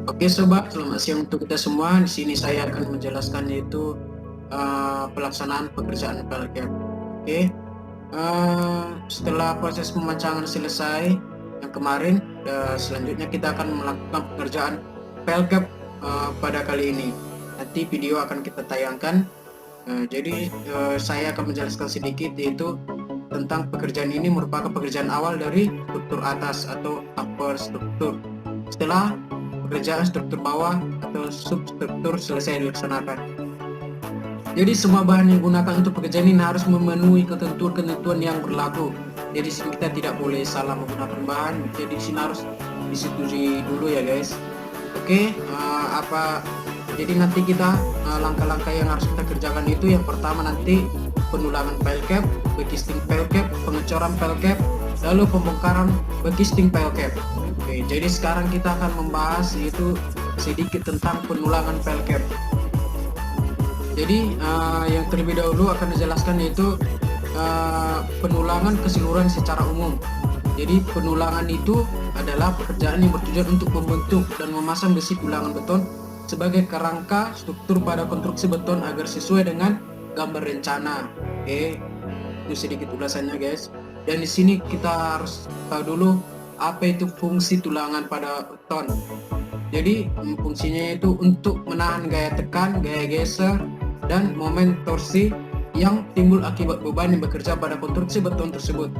Oke sobat, selamat siang untuk kita semua. Di sini saya akan menjelaskan yaitu pelaksanaan pekerjaan PLCAP. Oke, setelah proses pemancangan selesai yang kemarin, selanjutnya kita akan melakukan pekerjaan PLCAP pada kali ini. Nanti video akan kita tayangkan. Jadi saya akan menjelaskan sedikit yaitu tentang pekerjaan ini merupakan pekerjaan awal dari struktur atas atau upper struktur. Setelah pekerjaan struktur bawah atau substruktur selesai dilaksanakan. Jadi semua bahan yang digunakan untuk pekerjaan ini harus memenuhi ketentuan-ketentuan yang berlaku. Jadi sini kita tidak boleh salah menggunakan bahan. Jadi sini harus disetujui dulu ya guys. Oke, jadi nanti kita langkah-langkah yang harus kita kerjakan itu yang pertama nanti penulangan file cap, backcasting file cap, pengecoran file cap, lalu pembongkaran backcasting file cap. Oke, jadi sekarang kita akan membahas yaitu sedikit tentang penulangan file cap. Jadi yang terlebih dahulu akan dijelaskan yaitu penulangan keseluruhan secara umum. Jadi penulangan itu adalah pekerjaan yang bertujuan untuk membentuk dan memasang besi tulangan beton sebagai kerangka struktur pada konstruksi beton agar sesuai dengan gambar rencana. Oke, itu sedikit ulasannya guys. Dan di sini kita harus tahu dulu apa itu fungsi tulangan pada beton. Jadi fungsinya itu untuk menahan gaya tekan, gaya geser, dan momen torsi yang timbul akibat beban yang bekerja pada konstruksi beton tersebut.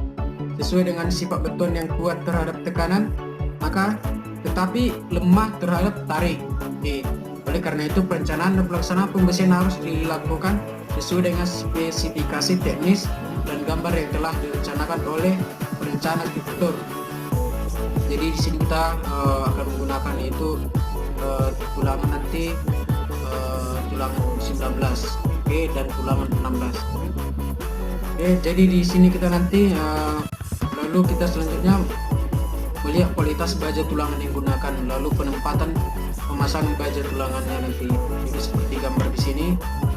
Sesuai dengan sifat beton yang kuat terhadap tekanan, maka tetapi lemah terhadap tarik. Oke. Oleh karena itu perencanaan dan pelaksanaan pembesian harus dilakukan sesuai dengan spesifikasi teknis dan gambar yang telah direncanakan oleh perencana arsitektur. Jadi di sini kita akan menggunakan yaitu tulangan nanti tulangan 19, oke, dan tulangan 16. Oke, jadi di sini kita nanti lalu kita selanjutnya melihat kualitas baja tulangan yang digunakan, lalu penempatan pemasangan baja tulangannya nanti. Jadi seperti gambar di sini,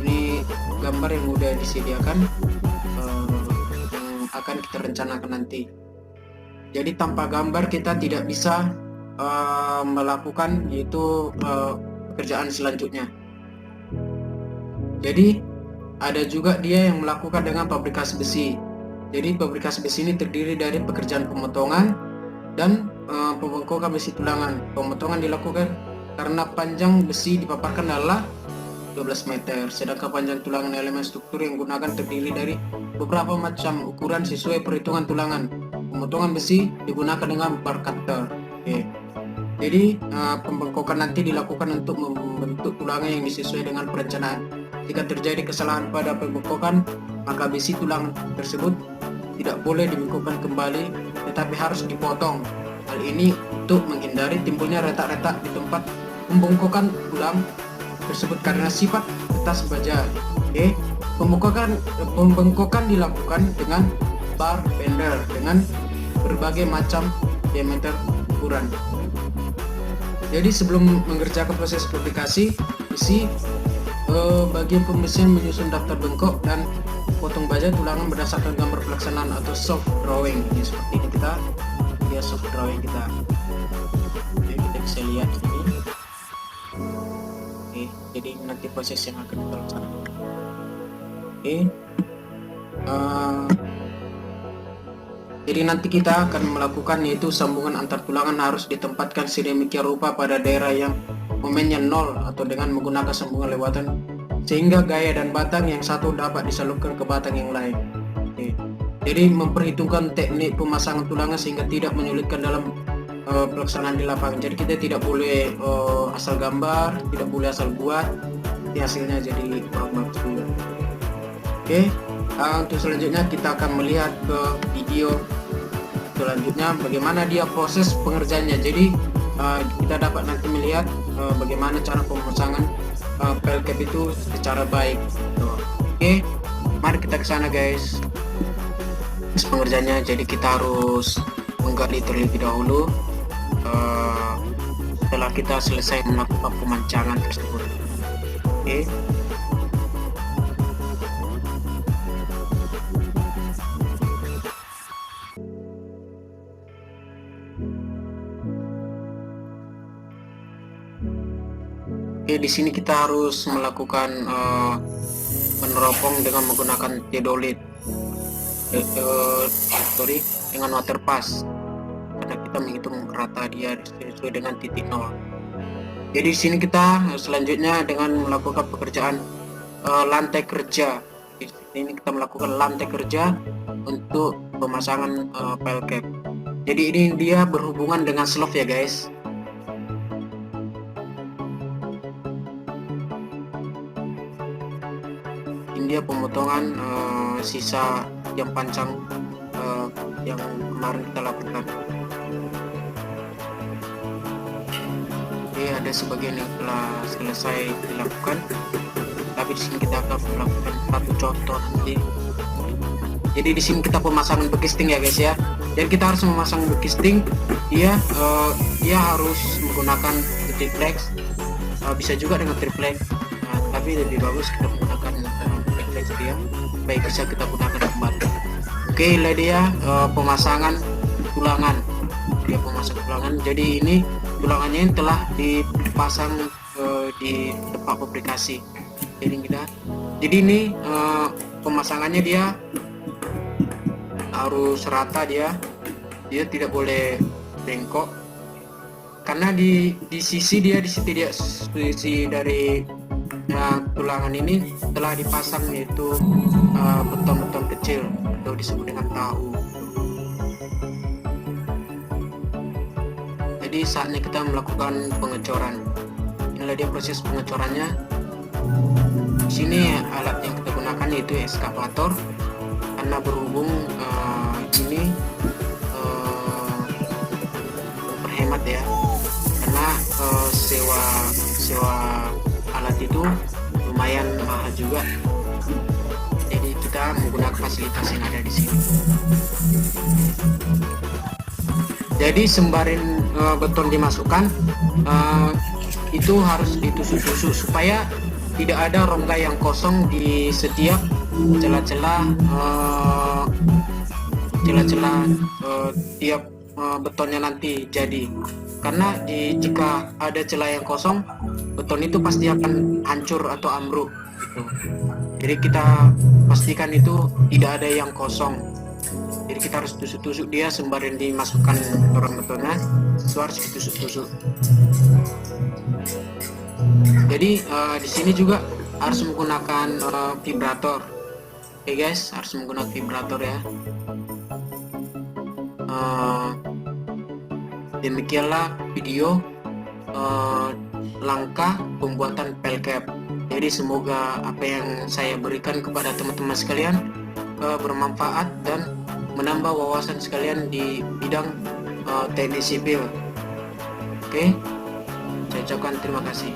ini gambar yang sudah disediakan yang akan kita rencanakan nanti. Jadi tanpa gambar kita tidak bisa melakukan yaitu pekerjaan selanjutnya. Jadi ada juga dia yang melakukan dengan pabrikasi besi. Jadi pabrikasi besi ini terdiri dari pekerjaan pemotongan dan pembengkokan besi tulangan. Pemotongan dilakukan karena panjang besi dipaparkan adalah 12 meter, sedangkan panjang tulangan elemen struktur yang digunakan terdiri dari beberapa macam ukuran sesuai perhitungan tulangan. Pemotongan besi digunakan dengan bar cutter. Oke. Jadi pembengkokan nanti dilakukan untuk membentuk tulangan yang disesuai dengan perencanaan. Jika terjadi kesalahan pada pembengkokan, maka besi tulangan tersebut tidak boleh dibengkokkan kembali, tetapi harus dipotong. Hal ini untuk menghindari timbulnya retak-retak di tempat pembengkokan tulang tersebut karena sifat ketas baja. Oke. Pembengkokan dilakukan dengan bar bender dengan berbagai macam diameter ukuran. Jadi sebelum mengerjakan proses fabrikasi besi, bagian pembesian menyusun daftar bengkok dan potong baja tulangan berdasarkan gambar pelaksanaan atau soft drawing. Ini seperti ini kita lihat soft drawing kita. Oke, kita bisa lihat ini. Oke, jadi nanti proses yang akan kita laksanakan. Oke. Jadi nanti kita akan melakukan yaitu sambungan antar tulangan harus ditempatkan sedemikian rupa pada daerah yang momennya 0 atau dengan menggunakan sambungan lewatan sehingga gaya dan batang yang satu dapat disalurkan ke batang yang lain. Oke. Jadi memperhitungkan teknik pemasangan tulangan sehingga tidak menyulitkan dalam pelaksanaan di lapangan. Jadi kita tidak boleh asal gambar, tidak boleh asal buat, nanti hasilnya jadi kurang bagus juga. Oke. Untuk selanjutnya kita akan melihat ke video selanjutnya bagaimana dia proses pengerjaannya. Jadi kita dapat nanti melihat bagaimana cara pemasangan file cap itu secara baik. Oke, mari kita ke sana guys. Pengerjaannya, jadi kita harus menggali terlebih dahulu setelah kita selesai melakukan pemancangan tersebut. Oke. Oke, di sini kita harus melakukan peneropong dengan menggunakan teodolit, dengan water pass, karena kita menghitung rata dia sesuai dengan titik nol. Jadi di sini kita selanjutnya dengan melakukan pekerjaan lantai kerja. Di sini kita melakukan lantai kerja untuk pemasangan pile cap. Jadi ini dia berhubungan dengan slope ya guys. Ini dia pemotongan sisa yang panjang yang kemarin kita lakukan. Oke, ada sebagian yang telah selesai dilakukan, tapi di sini kita akan melakukan satu contoh nanti. Jadi di sini kita pemasangan bekisting ya guys ya. Dan kita harus memasang bekisting, dia harus menggunakan triplex, bisa juga dengan triplex, tapi lebih bagus kita menggunakan triplex dia. Baik, bisa kita gunakan kembali. Oke, lah dia pemasangan tulangan. Dia pemasang tulangan. Jadi ini tulangannya yang telah dipasang di tempat fabrikasi. Jadi ini pemasangannya dia harus rata, dia tidak boleh bengkok, karena di sisi dari tulangan ini telah dipasang yaitu beton-beton kecil atau disebut dengan tahu. Jadi saatnya kita melakukan pengecoran. Inilah dia proses pengecorannya. Di sini alat yang kita gunakan yaitu eskavator, karena berhubung ini berhemat ya, karena sewa alat itu lumayan mahal juga. Jadi kita menggunakan fasilitas yang ada di sini. Jadi sembarin beton dimasukkan, itu harus ditusuk-tusuk supaya tidak ada rongga yang kosong di setiap celah-celah tiap betonnya nanti jadi, karena jika ada celah yang kosong, beton itu pasti akan hancur atau ambruk gitu. Jadi kita pastikan itu tidak ada yang kosong. Jadi kita harus tusuk-tusuk dia sembari dimasukkan orang betonnya, itu harus ditusuk-tusuk. Jadi di sini juga harus menggunakan vibrator. Oke guys, harus menggunakan vibrator ya. Demikianlah video langkah pembuatan pile cap. Jadi semoga apa yang saya berikan kepada teman-teman sekalian bermanfaat dan menambah wawasan sekalian di bidang teknik sipil. Oke, saya ucapkan terima kasih.